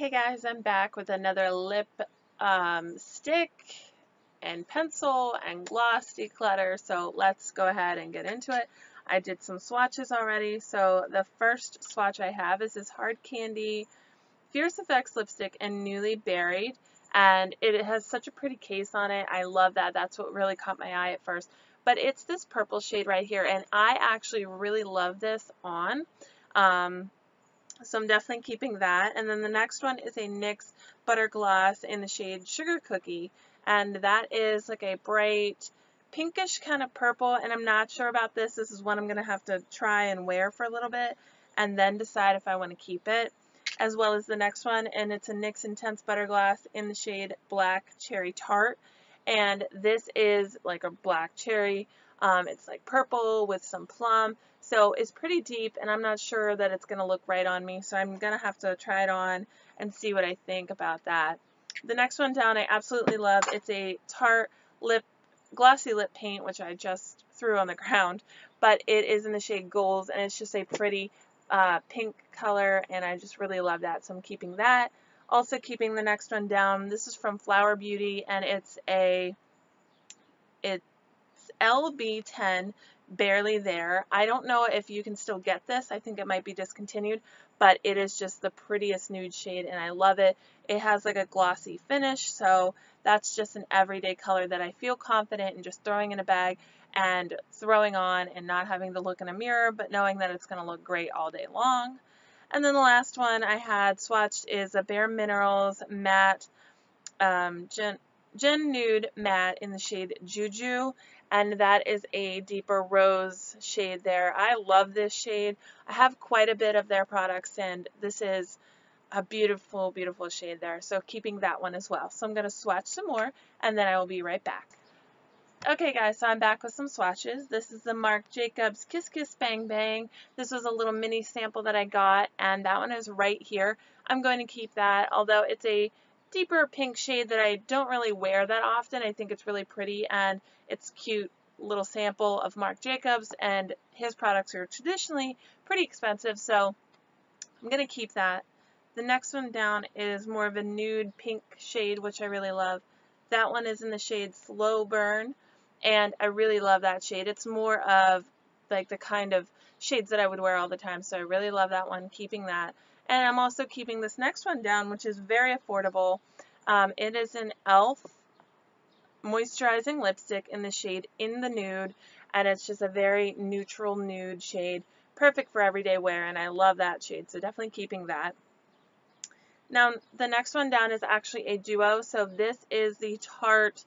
Hey guys, I'm back with another lip stick and pencil and gloss declutter. So let's go ahead and get into it. I did some swatches already. So the first swatch I have is this Hard Candy Fierce Effects lipstick in Newly Berried. And it has such a pretty case on it. I love that. That's what really caught my eye at first. But it's this purple shade right here. And I actually really love this on. So I'm definitely keeping that. And then the next one is a NYX Butter Gloss in the shade Sugar Cookie. And that is like a bright pinkish kind of purple. And I'm not sure about this. This is one I'm going to have to try and wear for a little bit and then decide if I want to keep it. As well as the next one. And it's a NYX Intense Butter Gloss in the shade Black Cherry Tart. And this is like a black cherry. It's like purple with some plum. So it's pretty deep, and I'm not sure that it's going to look right on me, so I'm going to have to try it on and see what I think about that. The next one down I absolutely love. It's a Tarte glossy lip paint, which I just threw on the ground, but it is in the shade Goals, and it's just a pretty pink color, and I just really love that, so I'm keeping that. Also keeping the next one down. This is from Flower Beauty, and it's LB10 Barely There. I don't know if you can still get this. I think it might be discontinued, but it is just the prettiest nude shade and I love it. It has like a glossy finish, so that's just an everyday color that I feel confident in just throwing in a bag and throwing on and not having to look in a mirror, but knowing that it's going to look great all day long. And then the last one I had swatched is a Bare Minerals Matte Gen Nude Matte in the shade Juju, and that is a deeper rose shade there. I love this shade. I have quite a bit of their products, and this is a beautiful, beautiful shade there. So keeping that one as well. So I'm going to swatch some more, and then I will be right back. Okay guys, so I'm back with some swatches. This is the Marc Jacobs Kiss Kiss Bang Bang. This was a little mini sample that I got, and that one is right here. I'm going to keep that, although it's a deeper pink shade that I don't really wear that often. I think it's really pretty, and it's cute little sample of Marc Jacobs, and his products are traditionally pretty expensive, so I'm going to keep that. The next one down is more of a nude pink shade, which I really love. That one is in the shade Slow Burn, and I really love that shade. It's more of like the kind of shades that I would wear all the time, so I really love that one, keeping that. And I'm also keeping this next one down, which is very affordable. It is an e.l.f. moisturizing lipstick in the shade In the Nude, and it's just a very neutral nude shade, perfect for everyday wear, and I love that shade, so definitely keeping that. Now, the next one down is actually a duo, so this is the Tarte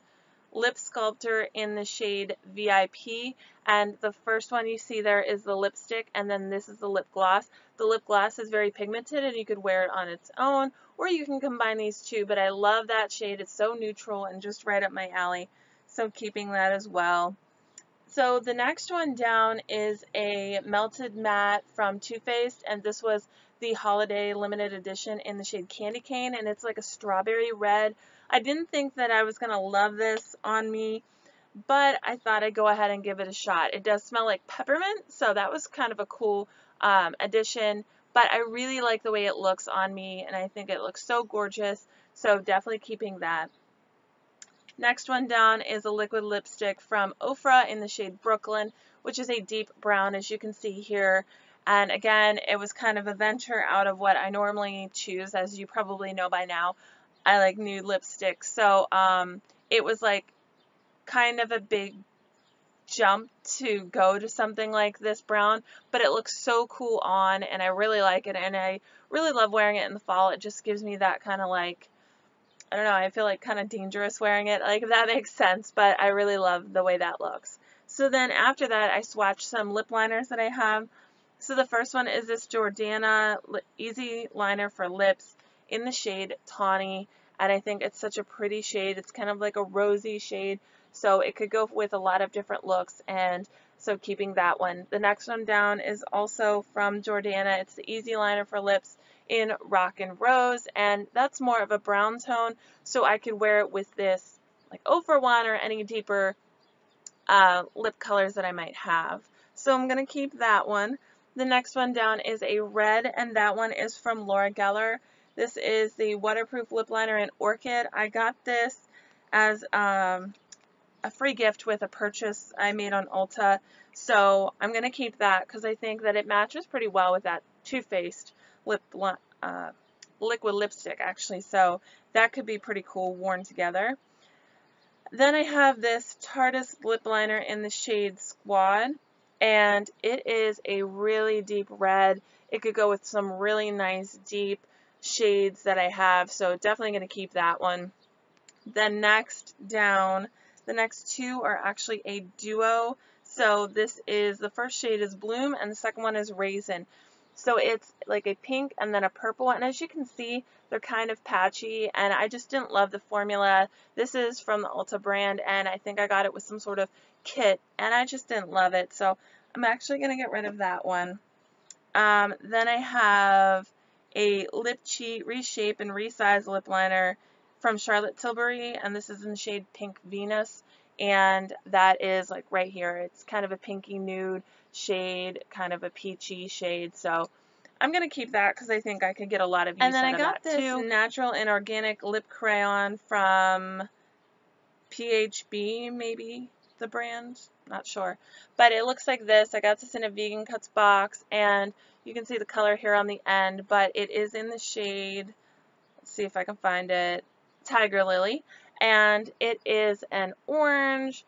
Lip Sculptor in the shade VIP, and the first one you see there is the lipstick, and then this is the lip gloss. The lip gloss is very pigmented, and you could wear it on its own, or you can combine these two, but I love that shade. It's so neutral and just right up my alley, so keeping that as well. So the next one down is a Melted Matte from Too Faced, and this was the holiday limited edition in the shade Candy Cane, and it's like a strawberry red. I didn't think that I was going to love this on me, but I thought I'd go ahead and give it a shot. It does smell like peppermint, so that was kind of a cool addition, but I really like the way it looks on me, and I think it looks so gorgeous, so definitely keeping that. Next one down is a liquid lipstick from Ofra in the shade Brooklyn, which is a deep brown, as you can see here. And again, it was kind of a venture out of what I normally choose, as you probably know by now. I like nude lipsticks, so it was like kind of a big jump to go to something like this brown, but it looks so cool on, and I really like it, and I really love wearing it in the fall. It just gives me that kind of like, I don't know, I feel like kind of dangerous wearing it, like if that makes sense, but I really love the way that looks. So then after that, I swatched some lip liners that I have. So the first one is this Jordana Easy Liner for Lips in the shade Tawny, and I think it's such a pretty shade. It's kind of like a rosy shade, so it could go with a lot of different looks, and so keeping that one. The next one down is also from Jordana. It's the Easy Liner for Lips in Rock and Rose, and that's more of a brown tone, so I could wear it with this like Ofra one or any deeper lip colors that I might have. So I'm going to keep that one. The next one down is a red, and that one is from Laura Geller. This is the waterproof lip liner in Orchid. I got this as a free gift with a purchase I made on Ulta. So I'm going to keep that because I think that it matches pretty well with that Too Faced lip liquid lipstick actually. So that could be pretty cool worn together. Then I have this Tarte's lip liner in the shade Squad, and it is a really deep red. It could go with some really nice deep shades that I have, so definitely going to keep that one. Then next down, the next two are actually a duo. So this is, the first shade is Bloom and the second one is Raisin. So it's like a pink and then a purple, and as you can see, they're kind of patchy, and I just didn't love the formula. This is from the Ulta brand, and I think I got it with some sort of kit, and I just didn't love it. So I'm actually going to get rid of that one. Then I have a Lip Cheat Reshape and Resize lip liner from Charlotte Tilbury, and this is in the shade Pink Venus, and that is like right here. It's kind of a pinky nude shade, kind of a peachy shade, so I'm going to keep that because I think I could get a lot of use out of that too. And then I got this natural and organic lip crayon from PHB, maybe the brand, not sure, but it looks like this. I got this in a Vegan Cuts box, and you can see the color here on the end, but it is in the shade, let's see if I can find it, Tiger Lily, and it is an orange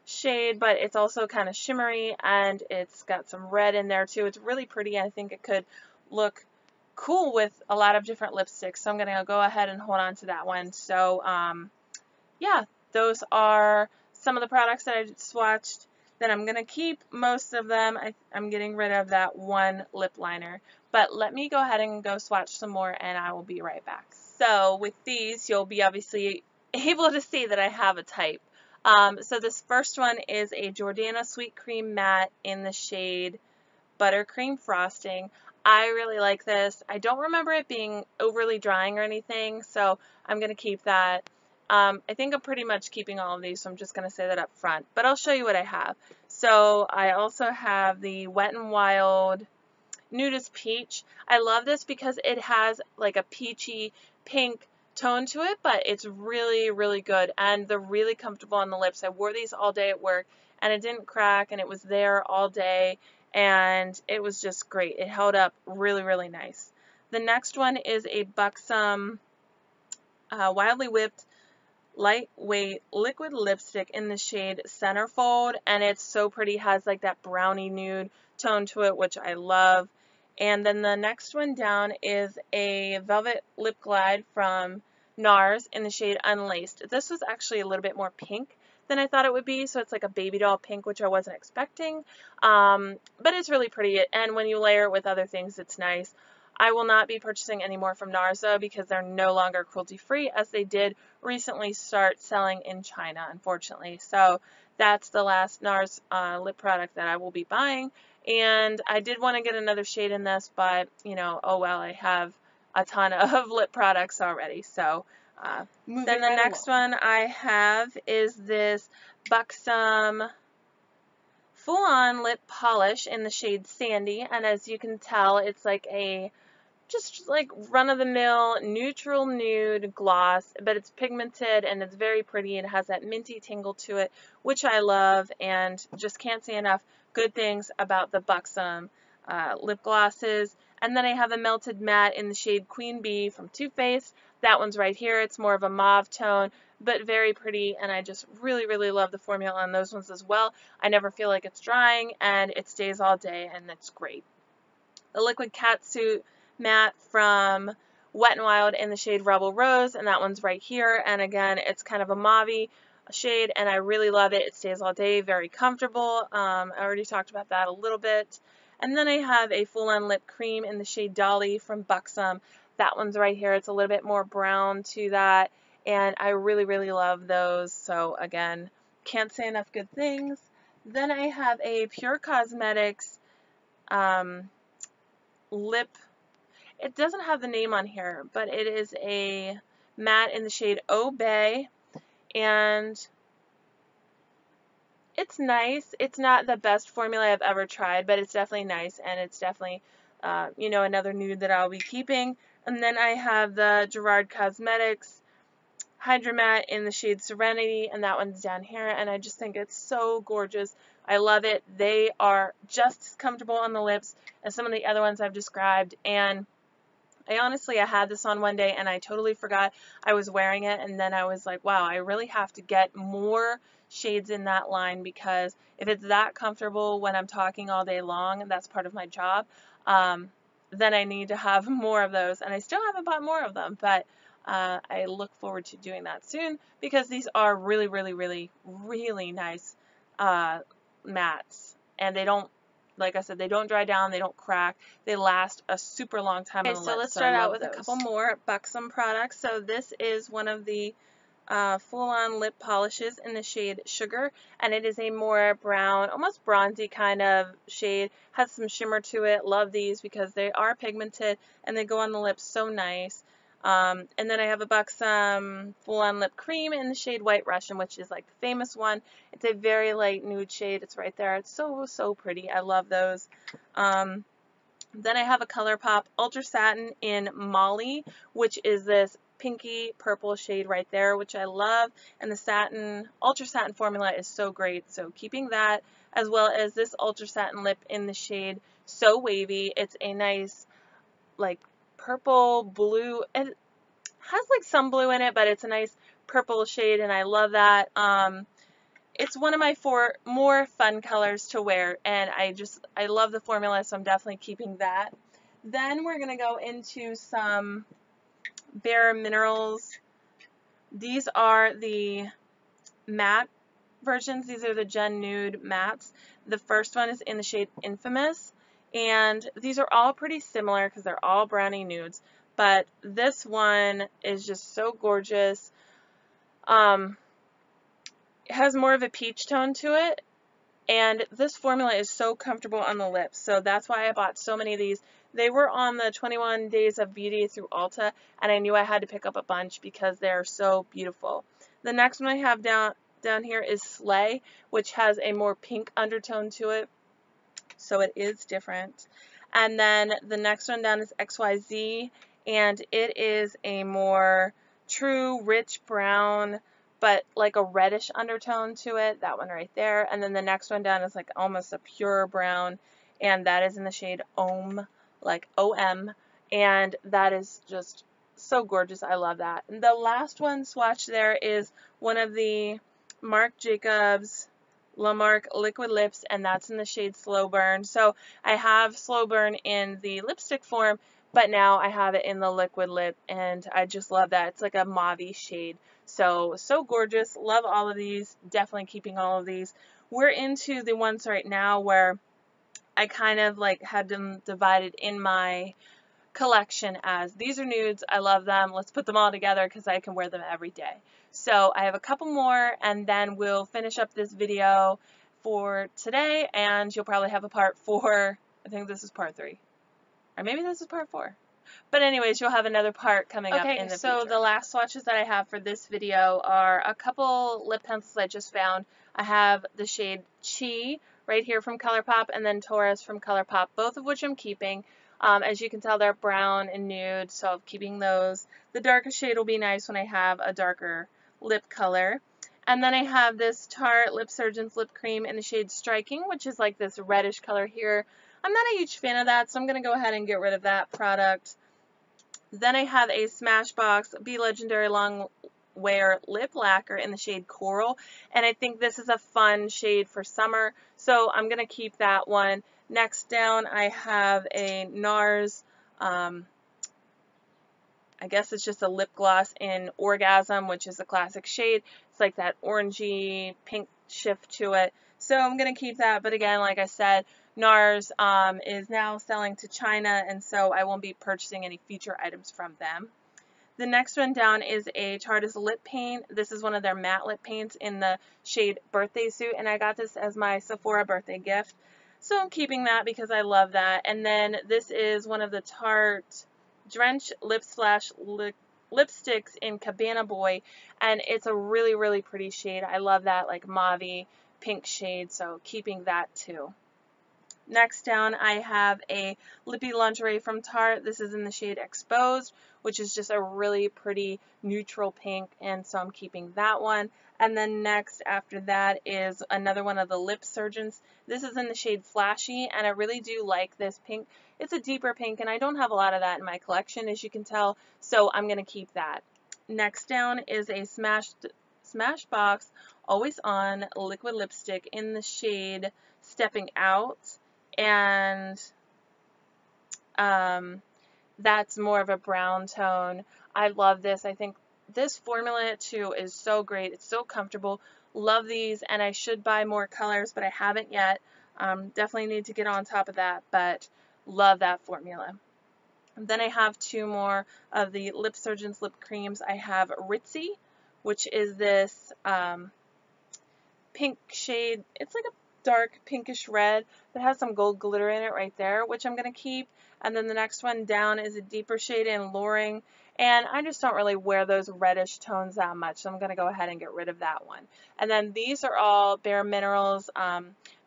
shade, but it's also kind of shimmery, and it's got some red in there too. It's really pretty, and I think it could look cool with a lot of different lipsticks, so I'm going to go ahead and hold on to that one. So yeah, those are some of the products that I swatched. Then I'm going to keep most of them. I'm getting rid of that one lip liner. But let me go ahead and go swatch some more, and I will be right back. So with these, you'll be obviously able to see that I have a type. So this first one is a Jordana Sweet Cream Matte in the shade Buttercream Frosting. I really like this. I don't remember it being overly drying or anything, so I'm going to keep that. I think I'm pretty much keeping all of these, so I'm just going to say that up front. But I'll show you what I have. So I also have the Wet n Wild Nudist Peach. I love this because it has like a peachy pink tone to it, but it's really, really good, and they're really comfortable on the lips. I wore these all day at work, and it didn't crack, and it was there all day, and it was just great. It held up really, really nice. The next one is a Buxom Wildly Whipped lightweight liquid lipstick in the shade Centerfold, and it's so pretty. It has like that brownie nude tone to it, which I love. And then the next one down is a Velvet Lip Glide from NARS in the shade Unlaced. This was actually a little bit more pink than I thought it would be, so it's like a baby doll pink, which I wasn't expecting, but it's really pretty, and when you layer it with other things, it's nice. I will not be purchasing any more from NARS though, because they're no longer cruelty-free, as they did recently start selling in China, unfortunately. So that's the last NARS lip product that I will be buying. And I did want to get another shade in this, but you know, oh well, I have a ton of lip products already. So then the next one I have is this Buxom Full-On Lip Polish in the shade Sandy, and as you can tell, it's like a just like run-of-the-mill neutral nude gloss, but it's pigmented and it's very pretty. It has that minty tingle to it, which I love, and just can't say enough good things about the Buxom lip glosses. And then I have a Melted Matte in the shade Queen Bee from Too Faced. That one's right here. It's more of a mauve tone, but very pretty, and I just really, really love the formula on those ones as well. I never feel like it's drying, and it stays all day, and it's great. The Liquid Catsuit Matte from Wet n Wild in the shade Rebel Rose, and that one's right here. And again, it's kind of a mauve shade, and I really love it. It stays all day, very comfortable. I already talked about that a little bit. And then I have a Full-On Lip Cream in the shade Dolly from Buxom. That one's right here. It's a little bit more brown to that, and I really, really love those. So again, can't say enough good things. Then I have a Pure Cosmetics lip. It doesn't have the name on here, but it is a matte in the shade Obey, and it's nice. It's not the best formula I've ever tried, but it's definitely nice, and it's definitely, you know, another nude that I'll be keeping. And then I have the Gerard Cosmetics Hydra Matte in the shade Serenity, and that one's down here, and I just think it's so gorgeous. I love it. They are just as comfortable on the lips as some of the other ones I've described, and I had this on one day and I totally forgot I was wearing it, and then I was like, wow, I really have to get more shades in that line, because if it's that comfortable when I'm talking all day long, and that's part of my job, then I need to have more of those, and I still haven't bought more of them, but I look forward to doing that soon, because these are really, really, really, really nice mattes, and they don't, like I said, they don't dry down, they don't crack, they last a super long time on the lips. Okay, so let's start out with a couple more Buxom products. So this is one of the full-on lip polishes in the shade Sugar, and it is a more brown, almost bronzy kind of shade, has some shimmer to it. Love these because they are pigmented and they go on the lips so nice. And then I have a Buxom full-on lip cream in the shade White Russian, which is like the famous one. It's a very light nude shade. It's right there. It's so, so pretty. I love those. Then I have a ColourPop Ultra Satin in Molly, which is this pinky purple shade right there, which I love. And the satin, Ultra Satin formula is so great. So keeping that, as well as this Ultra Satin lip in the shade So Wavy. It's a nice, like, purple blue. It has like some blue in it, but it's a nice purple shade, and I love that. It's one of my more fun colors to wear, and I love the formula, so I'm definitely keeping that. Then we're going to go into some Bare Minerals. These are the matte versions. These are the Gen Nude mattes. The first one is in the shade Infamous, and these are all pretty similar because they're all brownie nudes, but this one is just so gorgeous. It has more of a peach tone to it, and this formula is so comfortable on the lips, so that's why I bought so many of these. They were on the 21 Days of Beauty through Ulta, and I knew I had to pick up a bunch because they're so beautiful. The next one I have down here is Slay, which has a more pink undertone to it, so it is different. And then the next one down is XYZ, and it is a more true rich brown, but like a reddish undertone to it, that one right there. And then the next one down is like almost a pure brown, and that is in the shade Om, like OM, and that is just so gorgeous. I love that. And the last one swatched there is one of the Marc Jacobs La Marque Liquid Lips, and that's in the shade Slow Burn. So I have Slow Burn in the lipstick form, but now I have it in the liquid lip, and I just love that. It's like a mauve shade. So gorgeous. Love all of these. Definitely keeping all of these. We're into the ones right now where I kind of like had them divided in my collection as these are nudes, I love them, let's put them all together because I can wear them every day. So I have a couple more, and then we'll finish up this video for today, and you'll probably have a part 4. I think this is part 3, or maybe this is part 4. But anyways, you'll have another part coming up in the future. So the last swatches that I have for this video are a couple lip pencils I just found. I have the shade Chi right here from ColourPop, and then Taurus from ColourPop, both of which I'm keeping. As you can tell, they're brown and nude, so I'm keeping those. The darkest shade will be nice when I have a darker lip color. And then I have this Tarte Lip Surgeon's Lip Cream in the shade Striking, which is like this reddish color here. I'm not a huge fan of that, so I'm going to go ahead and get rid of that product. Then I have a Smashbox Be Legendary Long Wear Lip Lacquer in the shade Coral, and I think this is a fun shade for summer, so I'm going to keep that one. Next down I have a NARS, I guess it's just a lip gloss in Orgasm, which is a classic shade. It's like that orangey pink shift to it, so I'm going to keep that. But again, like I said, NARS is now selling to China, and so I won't be purchasing any future items from them. The next one down is a Tarte's lip paint. This is one of their matte lip paints in the shade Birthday Suit, and I got this as my Sephora birthday gift. So I'm keeping that because I love that. And then this is one of the Tarte Drench Lip Splash lipsticks in Cabana Boy, and it's a really, really pretty shade. I love that like mauve pink shade, so keeping that too. Next down, I have a Lippy Lingerie from Tarte. This is in the shade Exposed, which is just a really pretty neutral pink, and so I'm keeping that one. And then next after that is another one of the Lip Surgeons. This is in the shade Flashy, and I really do like this pink. It's a deeper pink, and I don't have a lot of that in my collection, as you can tell, so I'm going to keep that. Next down is a Smashbox Always On liquid lipstick in the shade Stepping Out, and that's more of a brown tone. I love this. I think this formula too is so great. It's so comfortable. Love these, and I should buy more colors, but I haven't yet. Definitely need to get on top of that, but love that formula. And then I have two more of the Lip Surgeons lip creams. I have Ritzy, which is this pink shade. It's like a dark pinkish red that has some gold glitter in it right there, which I'm going to keep. And then the next one down is a deeper shade in Luring, and I just don't really wear those reddish tones that much, so I'm going to go ahead and get rid of that one. And then these are all Bare Minerals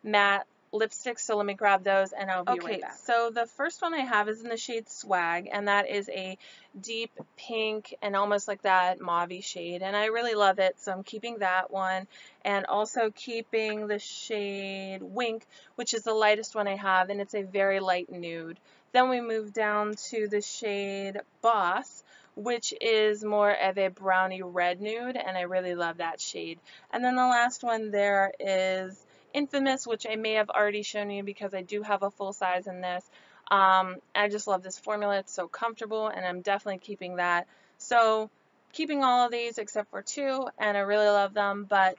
matte lipsticks, so let me grab those and I'll be right back. So the first one I have is in the shade Swag, and that is a deep pink and almost like that mauve shade, and I really love it, so I'm keeping that one, and also keeping the shade Wink, which is the lightest one I have, and it's a very light nude. Then we move down to the shade Boss, which is more of a brownie red nude, and I really love that shade. And then the last one there is Infamous, which I may have already shown you because I do have a full size in this. I just love this formula. It's so comfortable, and I'm definitely keeping that. So keeping all of these except for two, and I really love them, but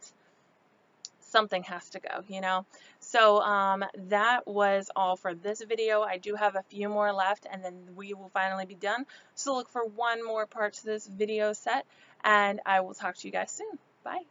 something has to go, you know. So that was all for this video. I do have a few more left, and then we will finally be done. So look for one more part to this video set, and I will talk to you guys soon. Bye.